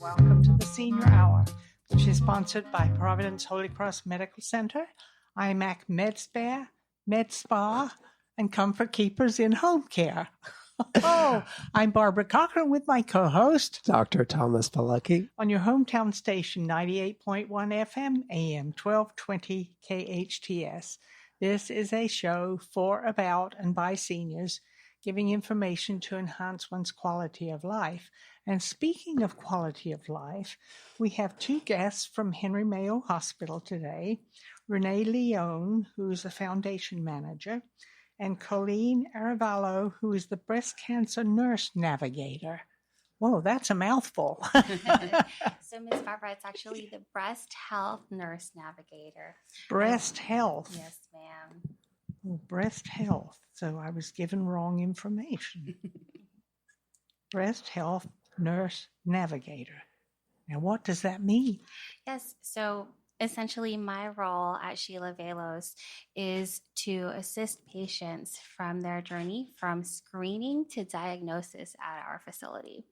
Welcome to the Senior Hour, which is sponsored by Providence Holy Cross Medical Center, IMAC Med Spa, and Comfort Keepers in Home Care. Oh, I'm Barbara Cochran with my co-host, Dr. Thomas Polucki, on your hometown station, 98.1 FM, AM 1220 KHTS. This is a show for, about, and by seniors, giving information to enhance one's quality of life. And speaking of quality of life, we have two guests from Henry Mayo Hospital today, Renee Leone, who is the foundation manager, and Colleen Arabello, who is the breast cancer nurse navigator. Whoa, that's a mouthful. So, Ms. Barbara, it's actually the breast health nurse navigator. Breast health. Yes, ma'am. Oh, breast health. So I was given wrong information. Breast health nurse navigator. Now, what does that mean? Yes, so essentially my role at Sheila Veloz is to assist patients from their journey from screening to diagnosis at our facility.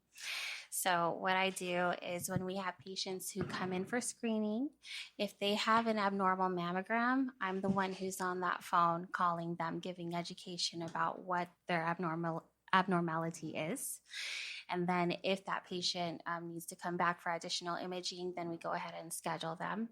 So what I do is when we have patients who come in for screening, if they have an abnormal mammogram, I'm the one who's on that phone calling them, giving education about what their abnormality is. And then if that patient needs to come back for additional imaging, then we go ahead and schedule them.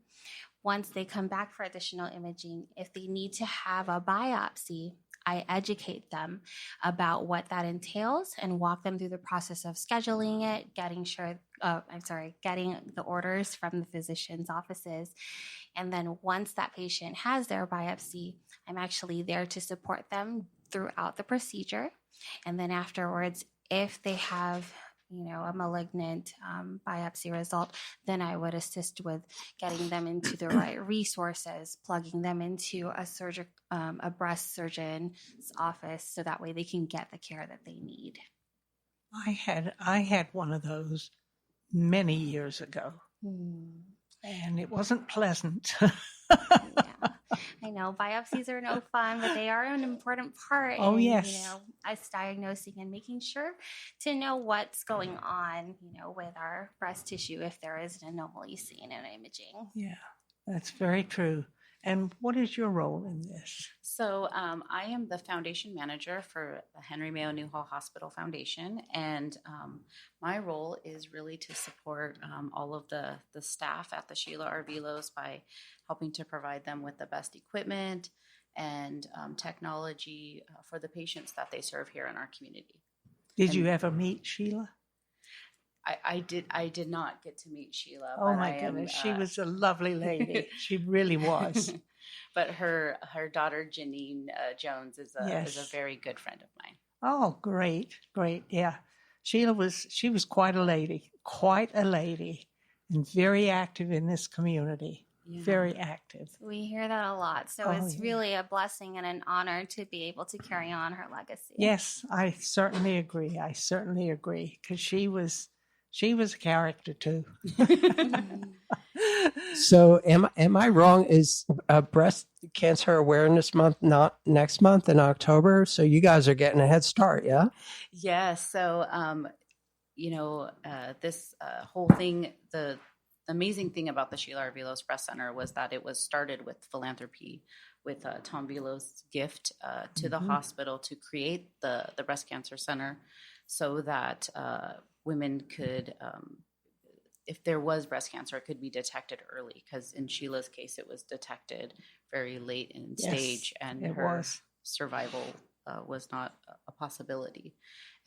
Once they come back for additional imaging, if they need to have a biopsy, I educate them about what that entails and walk them through the process of scheduling it, getting the orders from the physician's offices. And then once that patient has their biopsy, I'm actually there to support them throughout the procedure. And then afterwards, if they have a malignant biopsy result, then I would assist with getting them into the right resources, plugging them into a breast surgeon's office so that way they can get the care that they need. I had one of those many years ago, and it wasn't pleasant. Yeah, I know biopsies are no fun, but they are an important part in, us diagnosing and making sure to know what's going on, with our breast tissue if there is an anomaly seen in imaging. Yeah, that's very true. And what is your role in this? So I am the foundation manager for the Henry Mayo Newhall Hospital Foundation, and my role is really to support all of the staff at the Sheila R Veloz by helping to provide them with the best equipment and technology for the patients that they serve here in our community. Did you ever meet Sheila? I did not get to meet Sheila. Oh my goodness, she was a lovely lady. She really was. But her daughter Janine Jones is a very good friend of mine. Oh, great, yeah. She was quite a lady, and very active in this community. Yeah. Very active. We hear that a lot. So it's really a blessing and an honor to be able to carry on her legacy. Yes, I certainly agree. Because she was a character too. So am I wrong? Is Breast Cancer Awareness Month not next month in October? So you guys are getting a head start, yeah? Yes. So, this whole thing, the amazing thing about the Sheila R Veloz Breast Center was that it was started with philanthropy, with Tom Veloz's gift to the hospital to create the Breast Cancer Center so that women could, if there was breast cancer, it could be detected early, because in Sheila's case, it was detected very late in stage, and her survival was not a possibility.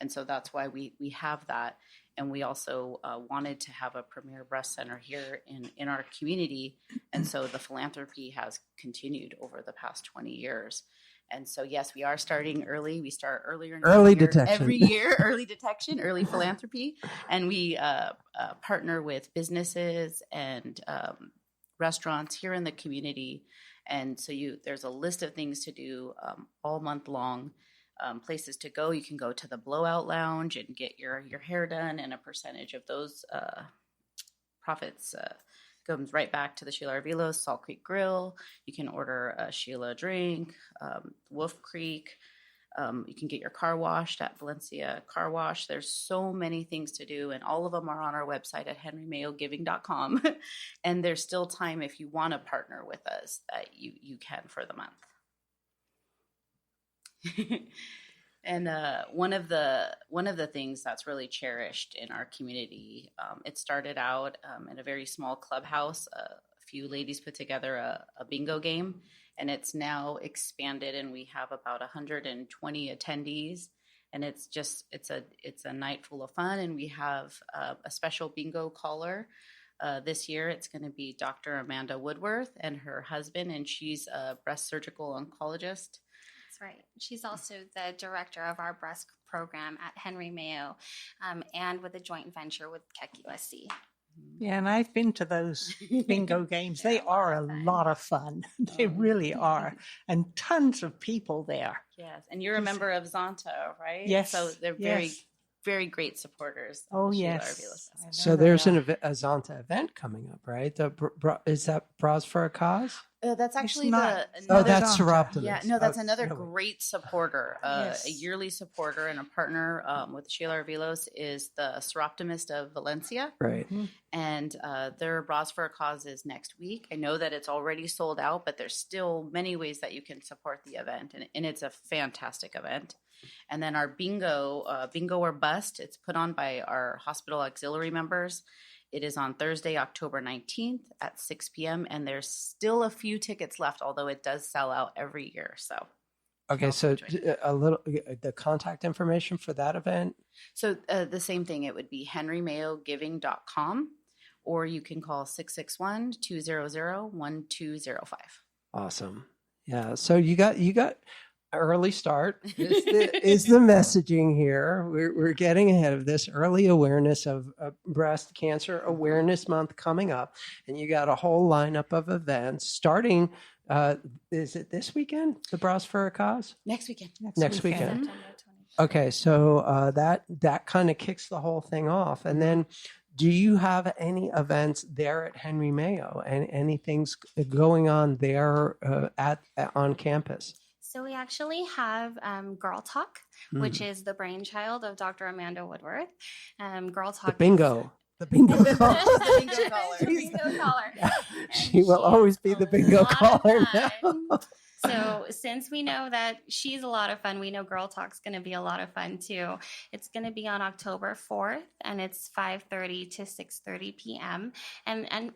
And so that's why we have that. And we also wanted to have a premier breast center here in our community. And so the philanthropy has continued over the past 20 years. And so, yes, we are starting early. We start earlier in early detection every year, early detection, early philanthropy. And we partner with businesses and restaurants here in the community. And so there's a list of things to do all month long. Places to go. You can go to the Blowout Lounge and get your hair done, and a percentage of those profits comes right back to the Sheila R Veloz Salt Creek Grill. You can order a Sheila drink, Wolf Creek, You can get your car washed at Valencia Car Wash. There's so many things to do, and all of them are on our website at henrymayogiving.com. And there's still time if you want to partner with us that you can for the month. And one of the things that's really cherished in our community, it started out in a very small clubhouse. A few ladies put together a bingo game, and it's now expanded, and we have about 120 attendees. And it's a night full of fun, and we have a special bingo caller. This year, it's going to be Dr. Amanda Woodworth and her husband, and she's a breast surgical oncologist. That's right. She's also the director of our breast program at Henry Mayo, and with a joint venture with KHTS. Yeah, and I've been to those bingo games. They are a lot of fun. They really are. And tons of people there. Yes. And you're a member of Zonta, right? Yes. So they're very, very great supporters. Oh, Sheila yes. R. So there's a Zonta event coming up, right? Is that Bras for a Cause? That's actually not. That's Zonta. Seroptimus. Yeah, no, that's Oh, another really? great supporter, Yes. a yearly supporter and a partner with Sheila R. Veloz is the Seroptimist of Valencia. Right. And their Bras for a Cause is next week. I know that it's already sold out, but there's still many ways that you can support the event. And it's a fantastic event. And then our bingo or bust, it's put on by our hospital auxiliary members. It is on Thursday, October 19th at 6 p.m. And there's still a few tickets left, although it does sell out every year. So, Okay, so the contact information for that event? So the same thing, it would be henrymayogiving.com, or you can call 661-200-1205. Awesome. Yeah. So you got early start is the messaging here. We're getting ahead of this early awareness of Breast Cancer Awareness Month coming up, and you got a whole lineup of events starting. Is it this weekend? The Bras for a Cause? Next weekend. Next weekend. September 20th. Okay, so that kind of kicks the whole thing off, and then. Do you have any events there at Henry Mayo and anything's going on there on campus? So we actually have Girl Talk, which is the brainchild of Dr. Amanda Woodworth. Girl Talk. The bingo. The bingo caller. The bingo caller. The bingo caller. She will always be the bingo caller now. So since we know that she's a lot of fun, we know Girl Talk's going to be a lot of fun too. It's going to be on October 4th, and it's 5:30 to 6:30 p.m. And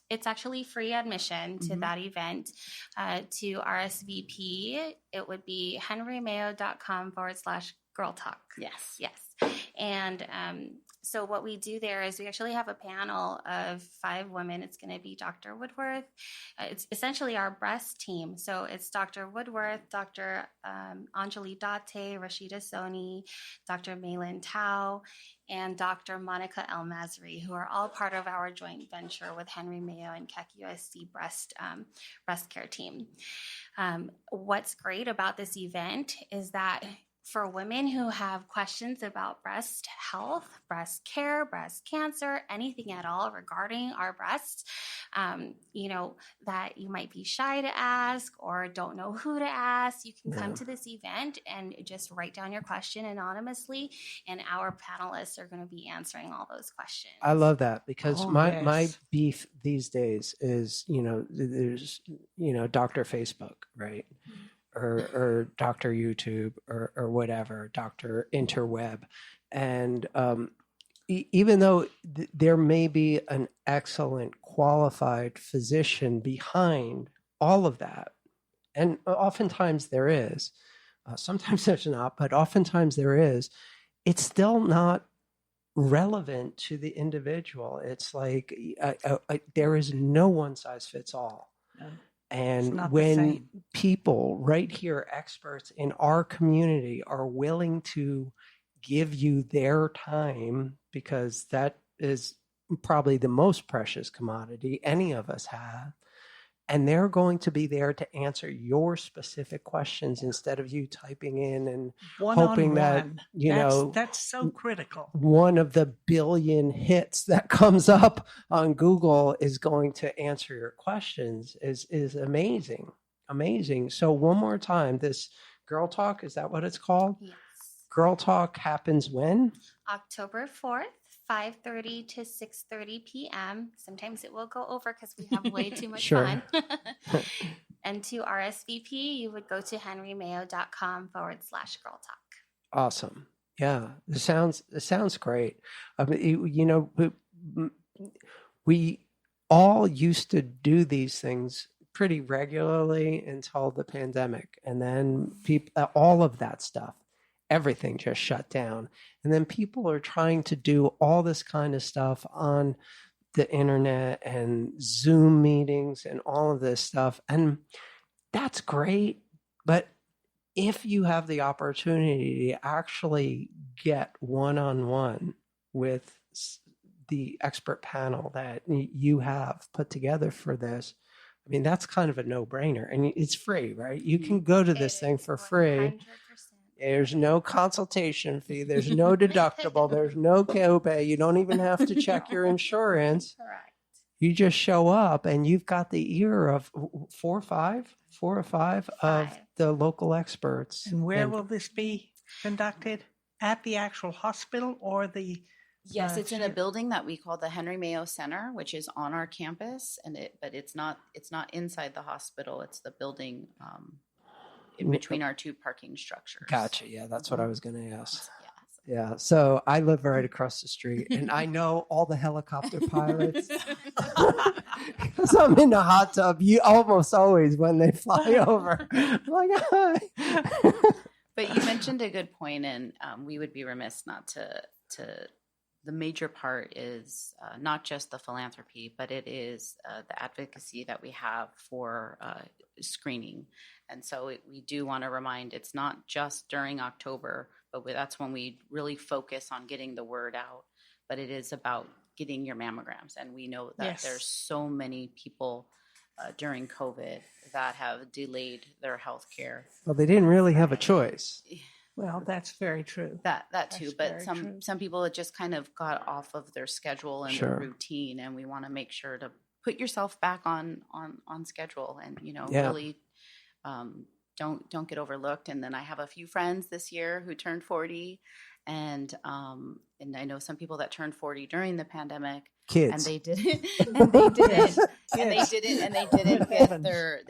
it's actually free admission to that event. To RSVP, it would be henrymayo.com/Girl Talk. Yes. Yes. And so what we do there is we actually have a panel of 5 women. It's going to be Dr. Woodworth. It's essentially our breast team. So it's Dr. Woodworth, Dr. Anjali Date, Rashida Soni, Dr. Maylin Tao, and Dr. Monica El Masri, who are all part of our joint venture with Henry Mayo and KHTS breast care team. What's great about this event is that for women who have questions about breast health, breast care, breast cancer, anything at all regarding our breasts, that you might be shy to ask or don't know who to ask, you can come to this event and just write down your question anonymously, and our panelists are going to be answering all those questions. I love that because my beef these days is, there's, Dr. Facebook, right? Or Dr. YouTube or whatever, Dr. Interweb. And even though there may be an excellent qualified physician behind all of that, and oftentimes there is, sometimes there's not, but oftentimes there is, it's still not relevant to the individual. It's like there is no one size fits all. No. And when people right here, experts in our community, are willing to give you their time, because that is probably the most precious commodity any of us have, and they're going to be there to answer your specific questions instead of you typing in and hoping that, that's so critical. One of the billion hits that comes up on Google is going to answer your questions is amazing. Amazing. So one more time, this Girl Talk, is that what it's called? Yes. Girl Talk happens when? October 4th, 5:30 to 6:30 p.m. Sometimes it will go over because we have way too much Sure. fun. And to RSVP, you would go to henrymayo.com/girl talk. Awesome. Yeah, it sounds great. I mean, we all used to do these things pretty regularly until the pandemic, and then all of that stuff, everything just shut down, and then people are trying to do all this kind of stuff on the internet and Zoom meetings and all of this stuff, and that's great, but if you have the opportunity to actually get one-on-one with the expert panel that you have put together for this, I mean, that's kind of a no-brainer. And it's free, right? You can go to this thing for free. 100%. There's no consultation fee. There's no deductible. There's no copay. You don't even have to check your insurance. Correct. You just show up and you've got the ear of four or five of the local experts. And where will this be conducted? At the actual hospital or the? Yes, it's in a building that we call the Henry Mayo Center, which is on our campus, but it's not inside the hospital. It's the building in between our two parking structures. Gotcha. Yeah, that's what I was going to ask. Yes. Yeah. So I live right across the street, and I know all the helicopter pilots because I'm in the hot tub. You almost always when they fly over, I'm like, hi. But you mentioned a good point, and we would be remiss not to. The major part is not just the philanthropy, but it is the advocacy that we have for screening. And so we do want to remind it's not just during October, but that's when we really focus on getting the word out. But it is about getting your mammograms. And we know that there's so many people during COVID that have delayed their health care. Well, they didn't really have a choice. Well, that's very true. That too, That's but very some people, it just kind of got off of their schedule and their routine, and we want to make sure to put yourself back on schedule, and really don't get overlooked. And then I have a few friends this year who turned 40, and I know some people that turned 40 during the pandemic. Kids. And they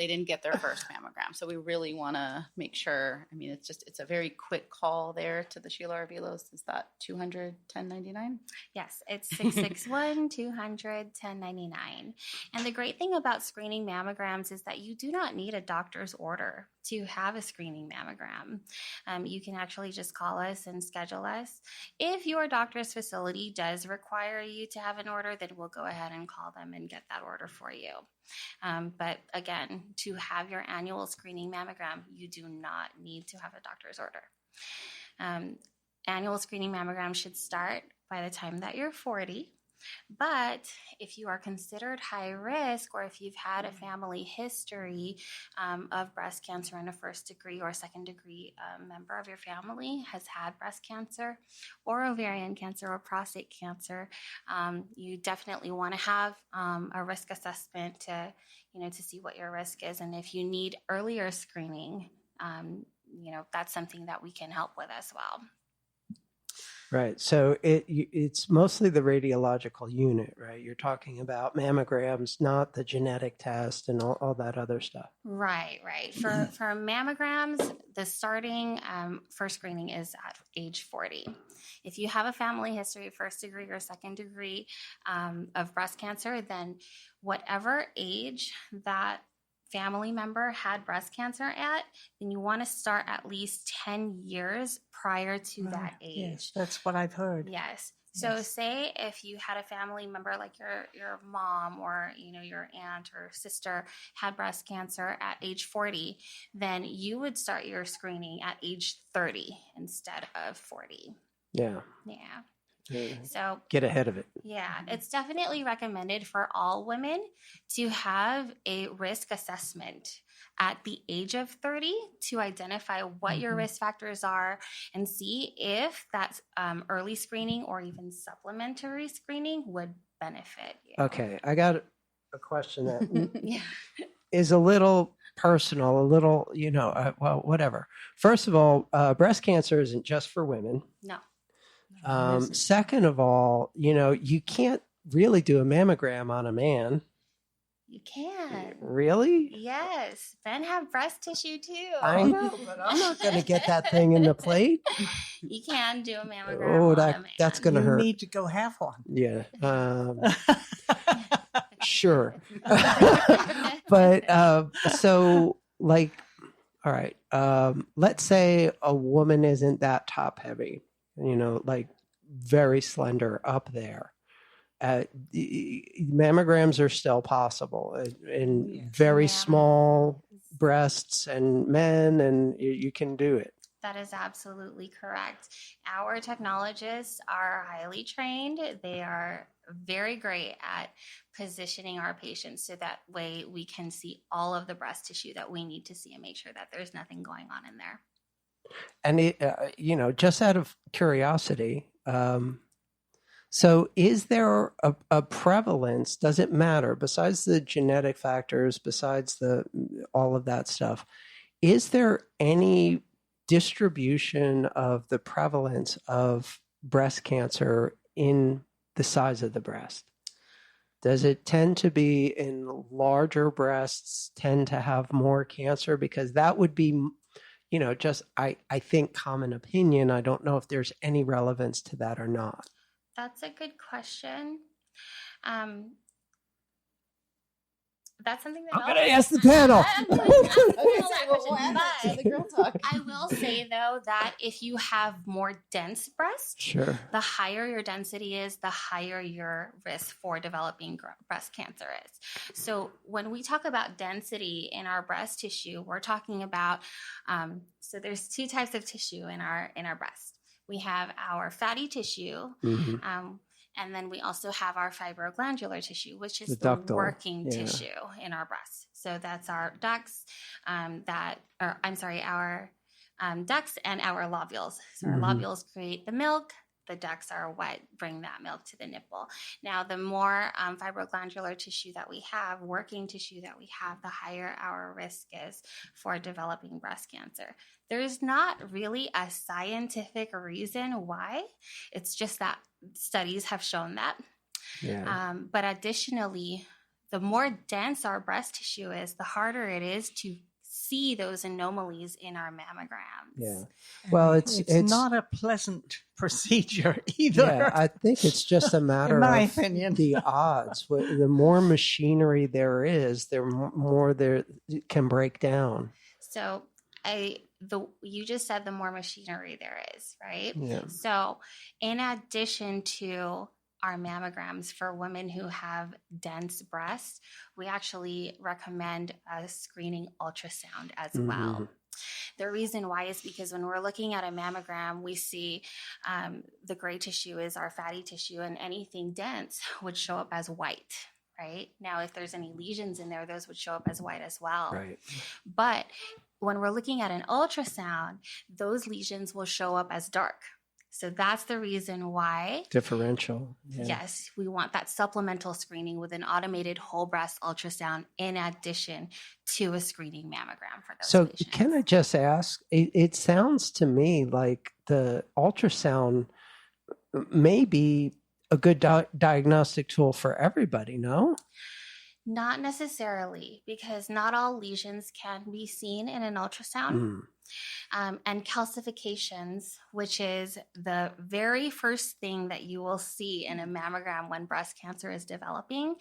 didn't get their first mammogram. So we really want to make sure. I mean, it's a very quick call there to the Sheila R. Veloz. Is that $210.99? Yes, it's 661-200-1099. And the great thing about screening mammograms is that you do not need a doctor's order to have a screening mammogram. You can actually just call us and schedule us. If your doctor's facility does require you to have an order, then we'll go ahead and call them and get that order for you. But again, to have your annual screening mammogram, you do not need to have a doctor's order. Annual screening mammogram should start by the time that you're 40. But if you are considered high risk, or if you've had a family history of breast cancer in a first degree or second degree member of your family has had breast cancer or ovarian cancer or prostate cancer, you definitely want to have a risk assessment to see what your risk is. And if you need earlier screening, that's something that we can help with as well. Right. So it's mostly the radiological unit, right? You're talking about mammograms, not the genetic test and all that other stuff. Right. For mammograms, the starting for screening is at age 40. If you have a family history, first degree or second degree of breast cancer, then whatever age that family member had breast cancer at, then you want to start at least 10 years prior to that age. Yes, that's what I've heard. Yes. So say if you had a family member like your mom or your aunt or sister had breast cancer at age 40, then you would start your screening at age 30 instead of 40. Yeah. So get ahead of it. Yeah, it's definitely recommended for all women to have a risk assessment at the age of 30 to identify what your risk factors are and see if that early screening or even supplementary screening would benefit you. Okay, I got a question that is a little personal, a little, well, whatever. First of all, breast cancer isn't just for women. No. Second of all, you can't really do a mammogram on a man. You can. Really? Yes. Men have breast tissue too. I know, but I'm not going to get that thing in the plate. You can do a mammogram on a man. That's going to hurt. You need to go have one. Yeah. Sure. But so like, all right, let's say a woman isn't that top heavy, like very slender up there. Mammograms are still possible in very small breasts and men, and you can do it. That is absolutely correct. Our technologists are highly trained. They are very great at positioning our patients so that way we can see all of the breast tissue that we need to see and make sure that there's nothing going on in there. And just out of curiosity, so is there a prevalence? Does it matter besides the genetic factors, besides all of that stuff? Is there any distribution of the prevalence of breast cancer in the size of the breast? Does it tend to be in larger breasts tend to have more cancer? Because that would be, just I think common opinion. I don't know if there's any relevance to that or not. That's a good question. That's something that I'm going to ask the panel. I will say, though, that if you have more dense breasts, sure, the higher your density is, the higher your risk for developing breast cancer is. So when we talk about density in our breast tissue, we're talking about, so there's two types of tissue in our breast. We have our fatty tissue, and then we also have our fibroglandular tissue, which is the working tissue in our breast. So that's our ducts, our ducts and our lobules. So our lobules create the milk. The ducts are what bring that milk to the nipple. Now, the more fibroglandular tissue that we have, working tissue that we have, the higher our risk is for developing breast cancer. There's not really a scientific reason why. It's just that studies have shown that. Yeah. But additionally, the more dense our breast tissue is, the harder it is to see those anomalies in our mammograms. Yeah. Well, it's not a pleasant procedure either. Yeah, I think it's just a matter of the odds. The more machinery there is, the more there can break down. So you just said the more machinery there is, right? Yeah. So in addition to our mammograms for women who have dense breasts, we actually recommend a screening ultrasound as well. The reason why is because when we're looking at a mammogram, we see the gray tissue is our fatty tissue, and anything dense would show up as white, right? Now, if there's any lesions in there, those would show up as white as well. Right. But when we're looking at an ultrasound, those lesions will show up as dark. So that's the reason why. Differential. Yeah. Yes, we want that supplemental screening with an automated whole breast ultrasound in addition to a screening mammogram for those patients. Can I just ask, it sounds to me like the ultrasound may be a good diagnostic tool for everybody, no? Not necessarily, because not all lesions can be seen in an ultrasound. And calcifications, which is the very first thing that you will see in a mammogram when breast cancer is developing,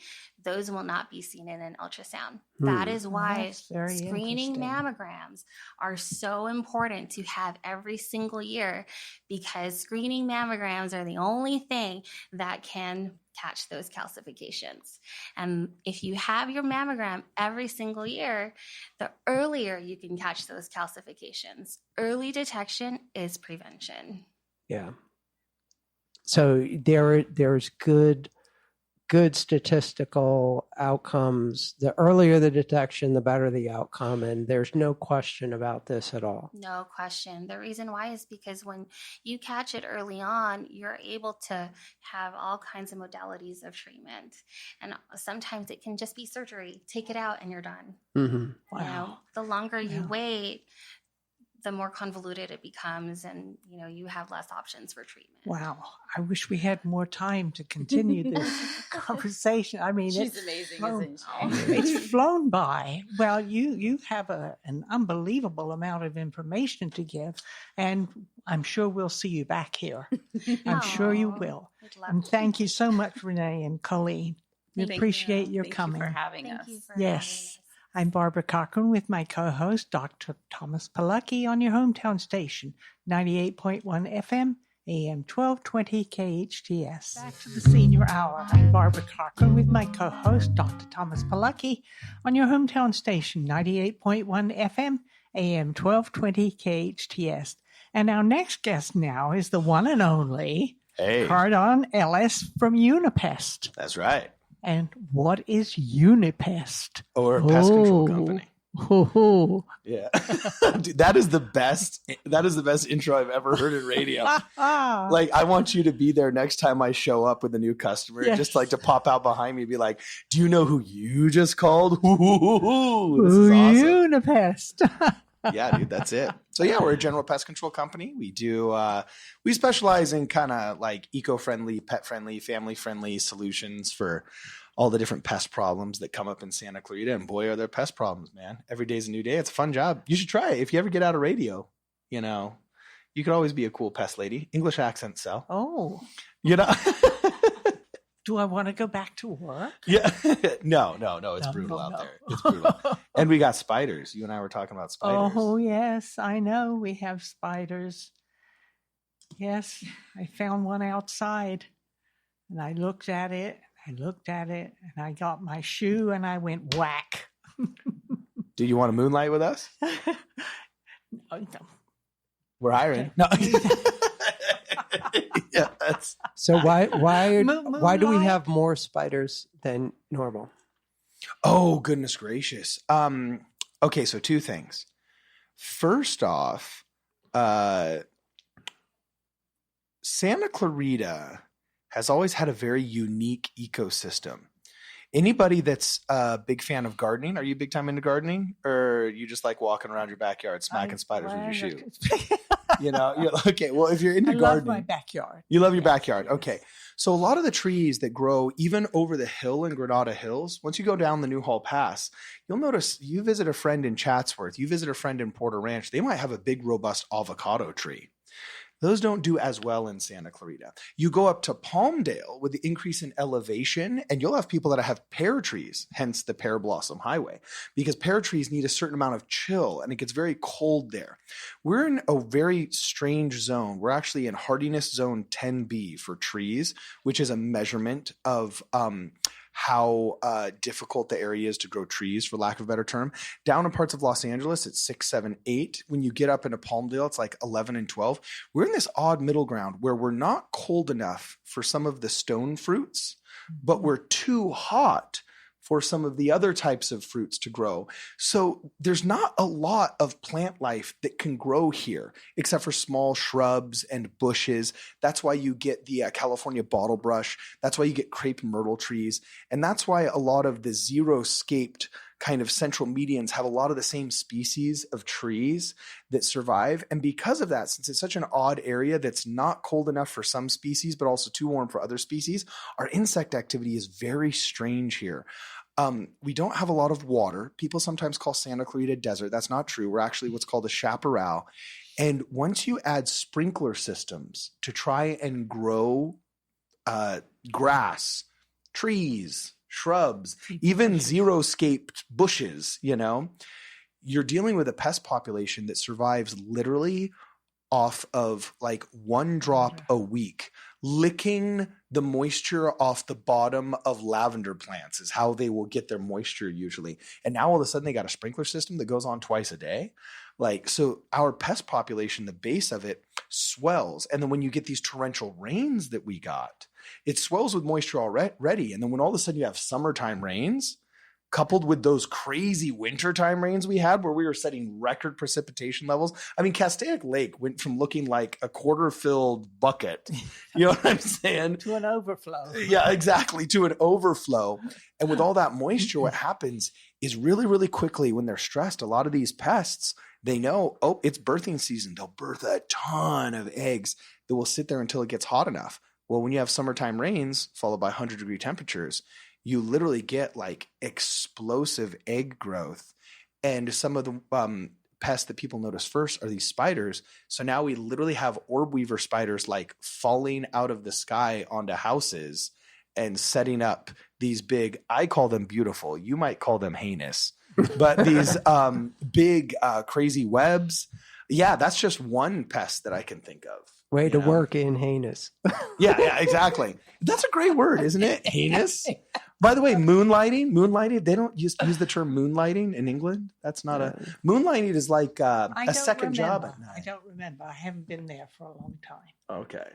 those will not be seen in an ultrasound. That is why screening mammograms are so important to have every single year, because screening mammograms are the only thing that can catch those calcifications. And if you have your mammogram every single year, the earlier you can catch those calcifications. Early detection is prevention. Yeah. So there's good good statistical outcomes. The earlier the detection, the better the outcome. And there's no question about this at all. No question. The reason why is because when you catch it early on, you're able to have all kinds of modalities of treatment. And sometimes it can just be surgery. Take it out and you're done. Mm-hmm. Wow. You know, the longer you wait, the more convoluted it becomes, and you have less options for treatment. Wow. I wish we had more time to continue this conversation. I mean, She's amazing, isn't she? It's flown by. Well, you have an unbelievable amount of information to give, and I'm sure we'll see you back here. I'm sure you will. And thank you so much, Renee and Colleen. We appreciate your coming. Thank you for having us. Yes. I'm Barbara Cochran with my co-host, Dr. Thomas Polucki, on your hometown station, 98.1 FM, AM 1220 KHTS. Back to the Senior Hour. I'm Barbara Cochran with my co-host, Dr. Thomas Polucki, on your hometown station, 98.1 FM, AM 1220 KHTS. And our next guest now is the one and only Cardon Ellis from Unipest. That's right. And what is Unipest? Or a pest control company. Oh. Yeah. Dude, that is the best intro I've ever heard in radio. Like, I want you to be there next time I show up with a new customer. Yes. Just like to pop out behind me and be like, do you know who you just called? This is awesome. Unipest. Yeah, dude, that's it. So yeah, we're a general pest control company. We do, we specialize in kind of like eco-friendly, pet-friendly, family-friendly solutions for all the different pest problems that come up in Santa Clarita. And boy, are there pest problems, man. Every day's a new day. It's a fun job. You should try it. If you ever get out of radio, you could always be a cool pest lady. English accent sell. Oh. Do I want to go back to work? Yeah. No. It's brutal out there. It's brutal. And we got spiders. You and I were talking about spiders. Oh, yes. I know. We have spiders. Yes. I found one outside. And I looked at it. And I got my shoe and I went whack. Do you want to moonlight with us? No. We're hiring. No. Yeah, so why do we have more spiders than normal? Oh, goodness gracious. Okay, so two things. First off, Santa Clarita has always had a very unique ecosystem. Anybody that's a big fan of gardening, are you big time into gardening? Or you just like walking around your backyard smacking spiders with your shoe? Okay, well, if you're into gardening. I love my backyard. You love your backyard. Okay. So a lot of the trees that grow even over the hill in Granada Hills, once you go down the Newhall Pass, you'll notice you visit a friend in Chatsworth, you visit a friend in Porter Ranch, they might have a big, robust avocado tree. Those don't do as well in Santa Clarita. You go up to Palmdale with the increase in elevation, and you'll have people that have pear trees, hence the Pear Blossom Highway, because pear trees need a certain amount of chill, and it gets very cold there. We're in a very strange zone. We're actually in hardiness zone 10B for trees, which is a measurement of how difficult the area is to grow trees, for lack of a better term. Down in parts of Los Angeles, it's 6, 7, 8. When you get up into Palmdale, it's like 11 and 12. We're in this odd middle ground where we're not cold enough for some of the stone fruits, but we're too hot for some of the other types of fruits to grow. So there's not a lot of plant life that can grow here, except for small shrubs and bushes. That's why you get the California bottlebrush. That's why you get crepe myrtle trees. And that's why a lot of the xeriscaped kind of central medians have a lot of the same species of trees that survive. And because of that, since it's such an odd area that's not cold enough for some species, but also too warm for other species, our insect activity is very strange here. We don't have a lot of water. People sometimes call Santa Clarita desert. That's not true. We're actually what's called a chaparral. And once you add sprinkler systems to try and grow grass, trees, shrubs, even xeriscaped bushes, you're dealing with a pest population that survives literally off of like one drop a week. Licking the moisture off the bottom of lavender plants is how they will get their moisture usually. And now all of a sudden they got a sprinkler system that goes on twice a day. So our pest population, the base of it swells. And then when you get these torrential rains that we got, It swells with moisture already. And then when all of a sudden you have summertime rains, coupled with those crazy wintertime rains we had where we were setting record precipitation levels. I mean, Castaic Lake went from looking like a quarter-filled bucket, you know what I'm saying? To an overflow. Yeah, exactly, to an overflow. And with all that moisture, what happens is really, really quickly when they're stressed, a lot of these pests, they know, oh, it's birthing season. They'll birth a ton of eggs that will sit there until it gets hot enough. Well, when you have summertime rains followed by 100-degree temperatures, you literally get like explosive egg growth. And some of the pests that people notice first are these spiders. So now we literally have orb weaver spiders like falling out of the sky onto houses and setting up these big, I call them beautiful, you might call them heinous, but these big crazy webs. Yeah, that's just one pest that I can think of. Way to work in heinous. Yeah, exactly. That's a great word, isn't it? Heinous. By the way, moonlighting, they don't use the term moonlighting in England. That's not moonlighting is like a second job at night. I don't remember. I haven't been there for a long time. Okay.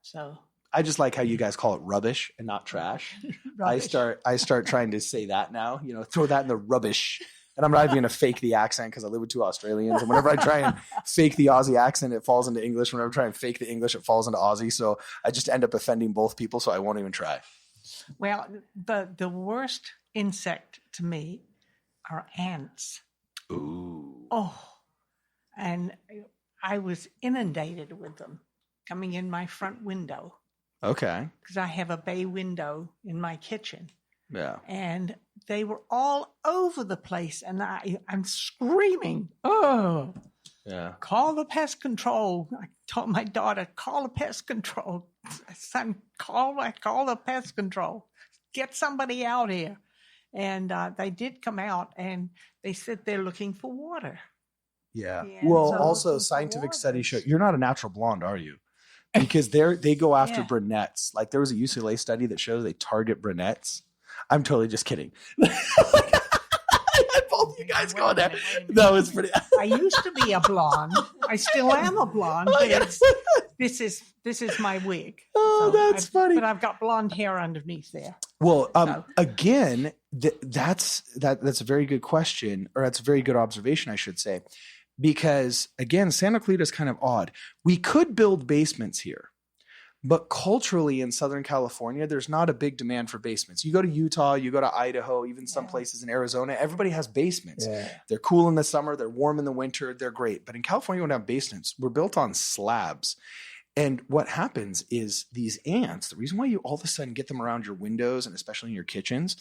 So I just like how you guys call it rubbish and not trash. rubbish. I start trying to say that now, throw that in the rubbish. And I'm not even going to fake the accent because I live with two Australians. And whenever I try and fake the Aussie accent, it falls into English. Whenever I try and fake the English, it falls into Aussie. So I just end up offending both people. So I won't even try. Well, the worst insect to me are ants. Ooh. Oh, and I was inundated with them coming in my front window. Okay. Because I have a bay window in my kitchen. Yeah. And they were all over the place. And I'm screaming, oh, yeah. Call the pest control. I told my daughter, call the pest control. Son, call the pest control. Get somebody out here. And they did come out and they said they're looking for water. Yeah. And Well, so also scientific studies show you're not a natural blonde, are you? Because they go after brunettes. Like there was a UCLA study that shows they target brunettes. I'm totally just kidding. I had both you guys going there. That was pretty. I used to be a blonde. I still am a blonde. But this is my wig. Oh, So that's funny. But I've got blonde hair underneath there. Well, again, that's a very good question, or that's a very good observation, I should say, because again, Santa Clarita is kind of odd. We could build basements here. But culturally in Southern California, there's not a big demand for basements. You go to Utah, you go to Idaho, even some places in Arizona, everybody has basements. Yeah. They're cool in the summer, they're warm in the winter, they're great. But in California, we don't have basements. We're built on slabs. And what happens is these ants, the reason why you all of a sudden get them around your windows and especially in your kitchens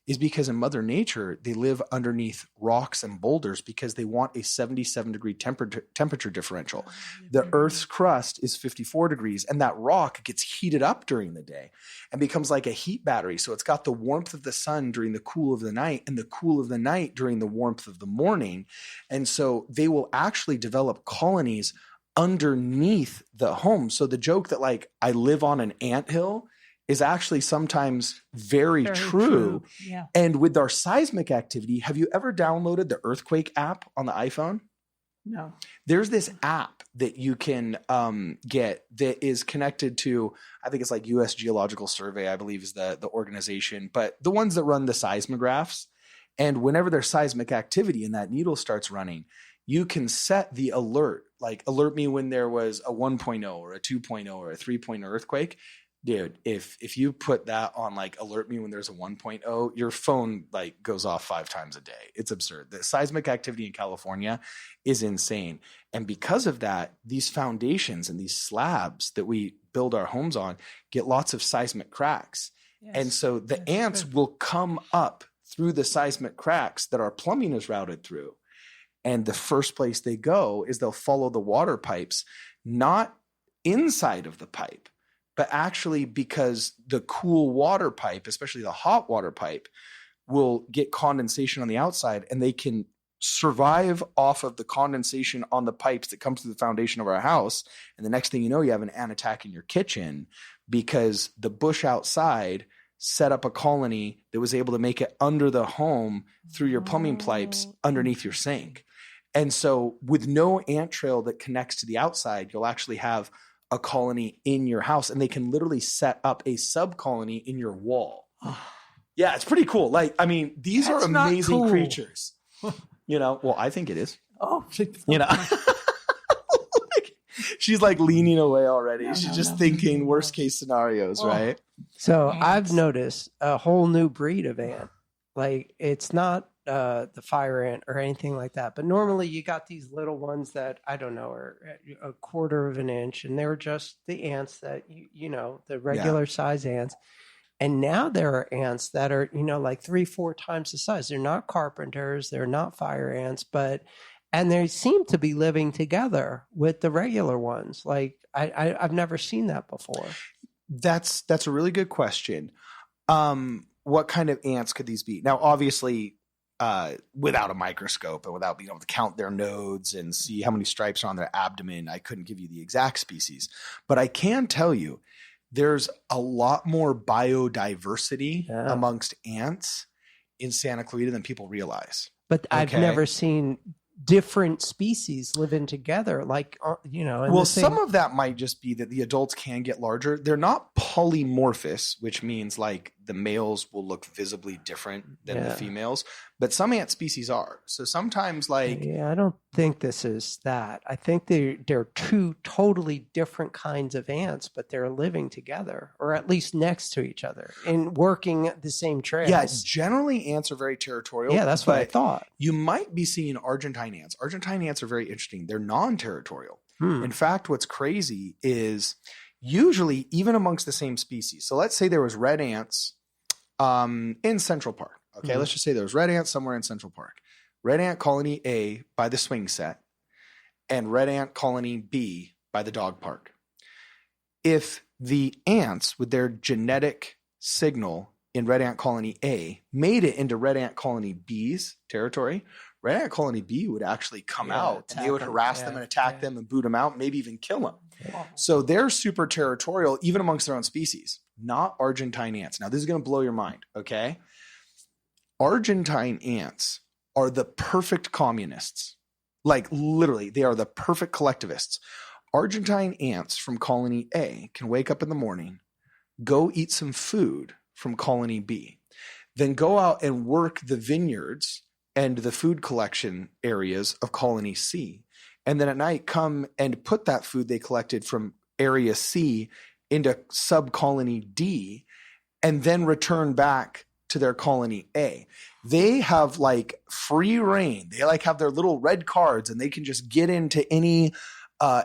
is because in Mother Nature, they live underneath rocks and boulders because they want a 77-degree temperature differential. The Earth's crust is 54 degrees, and that rock gets heated up during the day and becomes like a heat battery. So it's got the warmth of the sun during the cool of the night and the cool of the night during the warmth of the morning. And so they will actually develop colonies underneath the home. So the joke that like I live on an anthill is actually sometimes very true. Yeah. And with our seismic activity, have you ever downloaded the earthquake app on the iPhone? No. There's this app that you can get that is connected to, I think it's like US Geological Survey, I believe is the organization, but the ones that run the seismographs. And whenever there's seismic activity and that needle starts running, you can set the alert, like alert me when there was a 1.0 or a 2.0 or a 3.0 earthquake. Dude, if you put that on like alert me when there's a 1.0, your phone like goes off 5 times a day. It's absurd. The seismic activity in California is insane. And because of that, these foundations and these slabs that we build our homes on get lots of seismic cracks. Yes. And so the ants will come up through the seismic cracks that our plumbing is routed through. And the first place they go is they'll follow the water pipes, not inside of the pipe, but actually because the cool water pipe, especially the hot water pipe, will get condensation on the outside and they can survive off of the condensation on the pipes that comes through the foundation of our house. And the next thing you know, you have an ant attack in your kitchen because the bush outside set up a colony that was able to make it under the home through your plumbing pipes underneath your sink. And so with no ant trail that connects to the outside, you'll actually have a colony in your house, and they can literally set up a sub-colony in your wall. Yeah, it's pretty cool. Like, I mean, these That's are not amazing cool. creatures. Well, I think it is. Oh, She's like leaning away already. No, She's no, just no. thinking worst case scenarios, right? So Ants. I've noticed a whole new breed of ant. Like, it's not the fire ant or anything like that. But normally you got these little ones that, I don't know, are a quarter of an inch. And they're just the ants that, the regular size ants. And now there are ants that are, like 3-4 times the size. They're not carpenters. They're not fire ants, and they seem to be living together with the regular ones. Like, I've never seen that before. That's a really good question. What kind of ants could these be? Now, obviously, without a microscope and without being able to count their nodes and see how many stripes are on their abdomen, I couldn't give you the exact species. But I can tell you there's a lot more biodiversity amongst ants in Santa Clarita than people realize. But I've never seen different species living together, like, well, some of that might just be that the adults can get larger. They're not polymorphous, which means like the males will look visibly different than the females, but some ant species are. So sometimes like, I don't think this is that. I think they're two totally different kinds of ants, but they're living together, or at least next to each other and working the same trails. Yeah, generally ants are very territorial. Yeah, that's what I thought. You might be seeing Argentine ants. Argentine ants are very interesting. They're non-territorial. In fact, what's crazy is usually even amongst the same species. So let's say there was red ants in Central Park. Okay, let's just say there was red ants somewhere in Central Park. Red ant colony A by the swing set and red ant colony B by the dog park. If the ants with their genetic signal in red ant colony A made it into red ant colony B's territory, red ant colony B would actually come out and they would harass them and attack them and boot them out, maybe even kill them. So they're super territorial even amongst their own species, not Argentine ants. Now, this is going to blow your mind, okay? Argentine ants are the perfect communists. Like, literally, they are the perfect collectivists. Argentine ants from colony A can wake up in the morning, go eat some food from colony B, then go out and work the vineyards and the food collection areas of colony C, and then at night come and put that food they collected from area C into sub-colony D, and then return back to their colony A. They have like free reign. They like have their little red cards and they can just get into any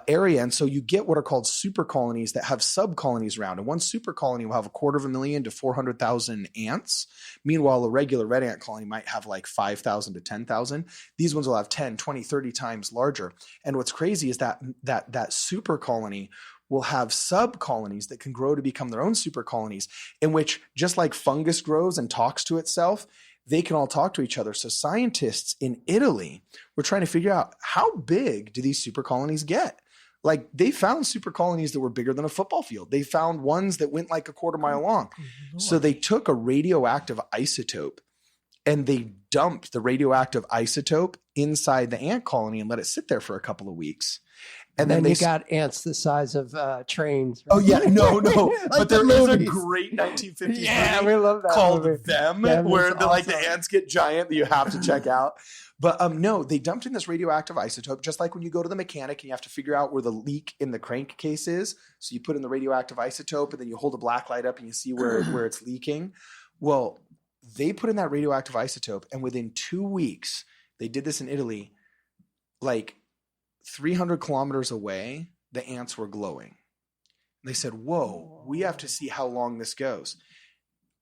area. And so you get what are called super colonies that have sub colonies around. And one super colony will have 250,000 to 400,000 ants. Meanwhile, a regular red ant colony might have like 5,000 to 10,000. These ones will have 10, 20, 30 times larger. And what's crazy is that super colony will have sub colonies that can grow to become their own super colonies, in which just like fungus grows and talks to itself, they can all talk to each other. So scientists in Italy were trying to figure out how big do these super colonies get? Like they found super colonies that were bigger than a football field. They found ones that went like a quarter mile long. So they took a radioactive isotope and they dumped the radioactive isotope inside the ant colony and let it sit there for a couple of weeks. And then you got ants the size of trains. Right? Oh, yeah. No. Like but there is a great 1950s movie we love that called movie. Them, Them where is the ants get giant that you have to check out. But no, they dumped in this radioactive isotope, just like when you go to the mechanic and you have to figure out where the leak in the crankcase is. So you put in the radioactive isotope and then you hold a black light up and you see where it's leaking. Well, they put in that radioactive isotope, and within 2 weeks, they did this in Italy, like 300 kilometers away, the ants were glowing. And they said, whoa, we have to see how long this goes.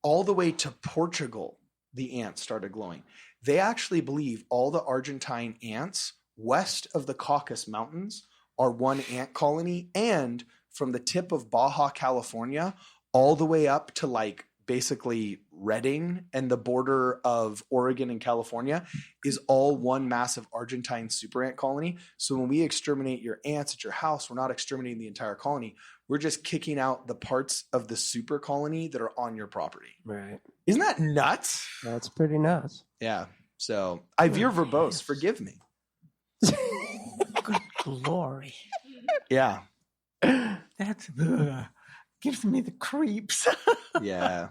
All the way to Portugal, the ants started glowing. They actually believe all the Argentine ants west of the Caucasus Mountains are one ant colony, and from the tip of Baja, California, all the way up to like basically Redding and the border of Oregon and California is all one massive Argentine super ant colony. So when we exterminate your ants at your house, we're not exterminating the entire colony. We're just kicking out the parts of the super colony that are on your property. Right. Isn't that nuts? That's pretty nuts. Yeah. So I veer verbose. Forgive me. Good glory. Yeah. That's gives me the creeps. Yeah.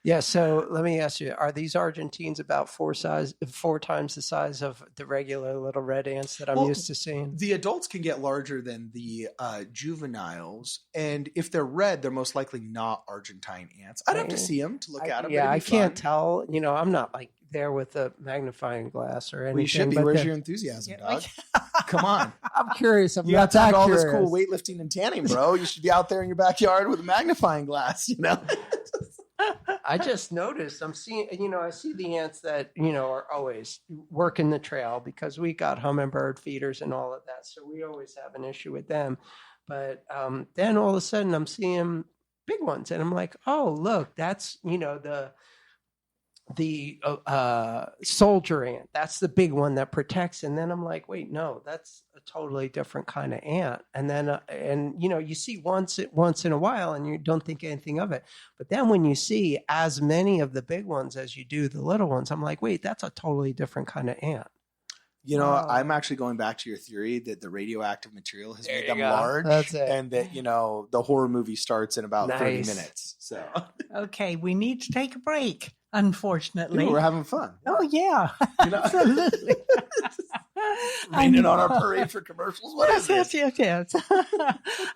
Yeah. So let me ask you: are these Argentines about 4 times the size of the regular little red ants that I'm used to seeing? The adults can get larger than the juveniles, and if they're red, they're most likely not Argentine ants. I'd have to see them to look at them. Yeah, I can't tell. I'm not like there with a magnifying glass or anything. Well, you should be. Where's your enthusiasm, dog? Come on. I'm curious. I'm you not got that all curious. this cool weightlifting and tanning, bro. You should be out there in your backyard with a magnifying glass, I just noticed I'm seeing, I see the ants that, are always working the trail because we got hummingbird feeders and all of that. So we always have an issue with them. But then all of a sudden I'm seeing big ones and I'm like, oh, look, that's, the soldier ant. That's the big one that protects. And then I'm like, wait, no, that's a totally different kind of ant. And then, you see once in a while and you don't think anything of it. But then when you see as many of the big ones as you do the little ones, I'm like, wait, that's a totally different kind of ant. I'm actually going back to your theory that the radioactive material has made them large. That's it. And that, the horror movie starts in about 30 minutes. So, okay, we need to take a break, unfortunately. We're having fun. Oh, yeah. Absolutely. Raining on our parade for commercials. What is this? Yes.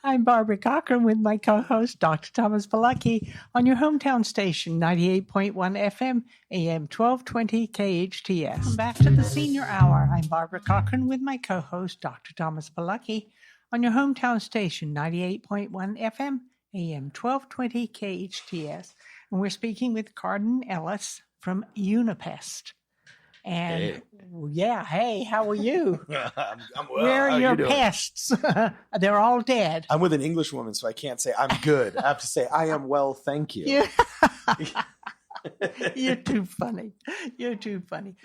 I'm Barbara Cochran with my co-host, Dr. Thomas Polucki, on your hometown station, 98.1 FM, AM 1220 KHTS. Welcome back to the Senior Hour. I'm Barbara Cochran with my co-host, Dr. Thomas Polucki, on your hometown station, 98.1 FM, AM 1220 KHTS. And we're speaking with Cardon Ellis from Unipest. And hey, how are you? I'm well. Where How are you your doing? pests? They're all dead. I'm with an English woman, so I can't say I'm good. I have to say I am well, thank you. Yeah. You're too funny.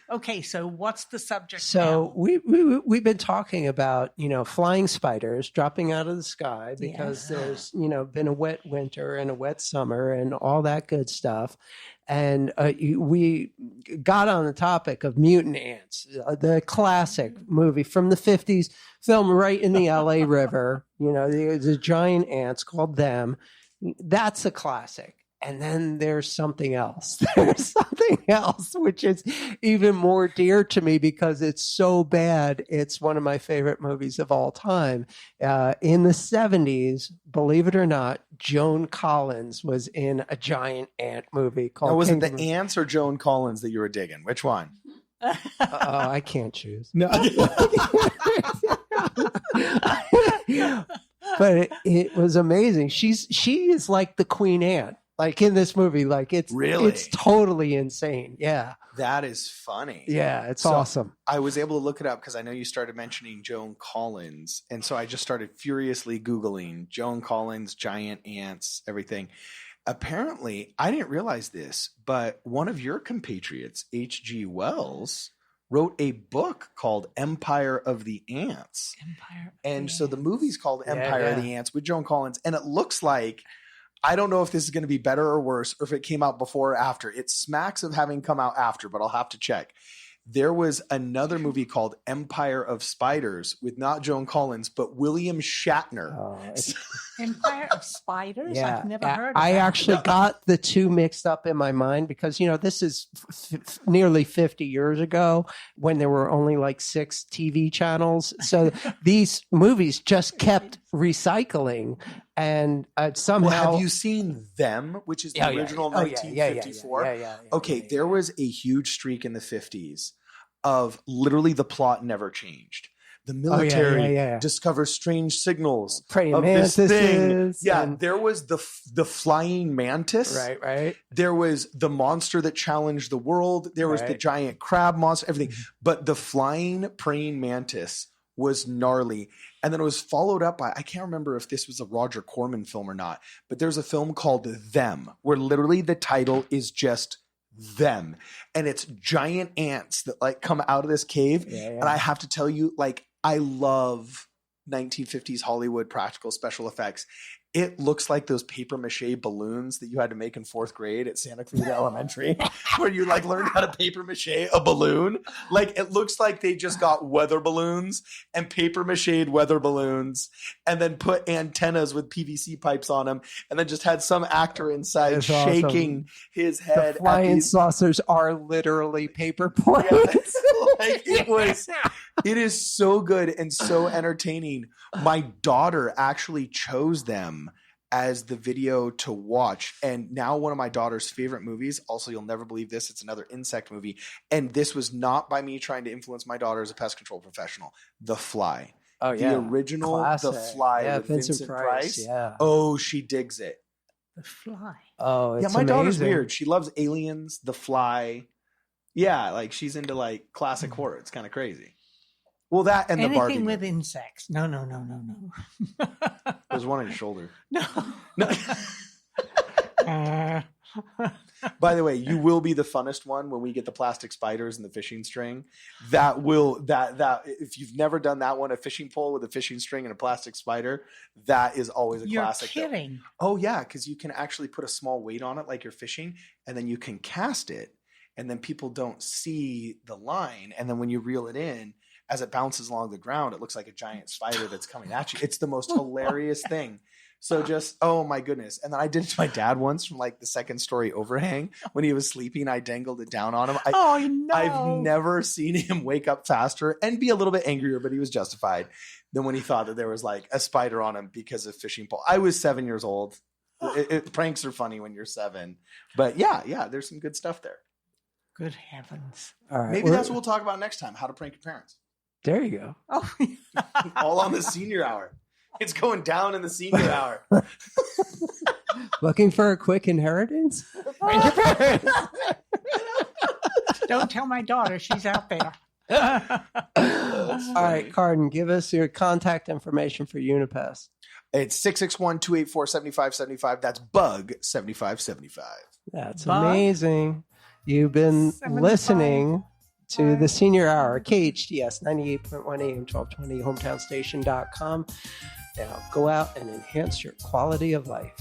Okay, so what's the subject? So now? we've been talking about, flying spiders dropping out of the sky because there's, been a wet winter and a wet summer and all that good stuff. And we got on the topic of mutant ants, the classic movie from the 50s, filmed right in the LA River. There's a giant ants called Them. That's a classic. And then there's something else. Which is even more dear to me because it's so bad. It's one of my favorite movies of all time. In the 70s, believe it or not, Joan Collins was in a giant ant movie called. Now, was it the ants or Joan Collins that you were digging? Which one? I can't choose. No. But it was amazing. She is like the Queen Ant. Like in this movie, it's totally insane. Yeah. That is funny. Yeah, it's awesome. I was able to look it up because I know you started mentioning Joan Collins. And so I just started furiously Googling Joan Collins, giant ants, everything. Apparently, I didn't realize this, but one of your compatriots, H.G. Wells, wrote a book called Empire of the Ants. So the movie's called Empire of the Ants with Joan Collins. And it looks like, I don't know if this is going to be better or worse or if it came out before or after. It smacks of having come out after, but I'll have to check. There was another movie called Empire of Spiders with not Joan Collins, but William Shatner. Empire of Spiders? Yeah. I've never heard of I that. actually got the two mixed up in my mind because, this is nearly 50 years ago when there were only like 6 TV channels. So these movies just kept recycling. And somehow... Well, have you seen Them, which is the original 1954? Okay, there was a huge streak in the 50s of literally the plot never changed. The military discovers strange signals of this thing. Yeah, there was the flying mantis. Right. There was the monster that challenged the world. There was the giant crab monster, everything. But the flying praying mantis was gnarly. And then it was followed up by, I can't remember if this was a Roger Corman film or not, but there's a film called Them, where literally the title is just Them. And it's giant ants that come out of this cave. And I have to tell you, I love 1950s Hollywood practical special effects. It looks like those paper mache balloons that you had to make in 4th grade at Santa Clarita Elementary, where you like learned how to paper mache a balloon. Like it looks like they just got weather balloons and paper mache weather balloons and then put antennas with PVC pipes on them and then just had some actor inside That's shaking his head. The flying saucers are literally paper planes. Like it is so good and so entertaining. My daughter actually chose them as the video to watch. And now one of my daughter's favorite movies, also you'll never believe this, it's another insect movie. And this was not by me trying to influence my daughter as a pest control professional. The Fly. Oh yeah. The original Classic. The Fly with Vincent Price. Yeah. Oh, she digs it. The Fly. Oh, it's my daughter's amazing. weird. She loves Aliens, The Fly. Yeah, like she's into like classic horror. It's kind of crazy. Well, that and Anything the Barbie with movie. insects. No. There's one on your shoulder. No. No. By the way, you will be the funnest one when we get the plastic spiders and the fishing string. That if you've never done that one, a fishing pole with a fishing string and a plastic spider, that is always a You're classic. kidding. Oh yeah, because you can actually put a small weight on it like you're fishing, and then you can cast it, and then people don't see the line, and then when you reel it in, as it bounces along the ground, it looks like a giant spider that's coming at you. It's the most hilarious thing. So just, oh my goodness. And then I did it to my dad once from like the 2nd story overhang when he was sleeping. I dangled it down on him. I've never seen him wake up faster and be a little bit angrier, but he was justified than when he thought that there was like a spider on him because of fishing pole. I was 7 years old. Pranks are funny when you're 7, but yeah, there's some good stuff there. Good heavens. All right. Maybe that's what we'll talk about next time. How to prank your parents. There you go. Oh, All on the senior hour. It's going down in the senior hour. Looking for a quick inheritance? don't tell my daughter. She's out there. All right, Cardon, give us your contact information for Unipest. It's 661-284-7575. That's bug 7575. That's Bug? amazing. You've been 75. listening to the Senior Hour, KHTS 98.1 AM 1220, hometownstation.com. Now go out and enhance your quality of life.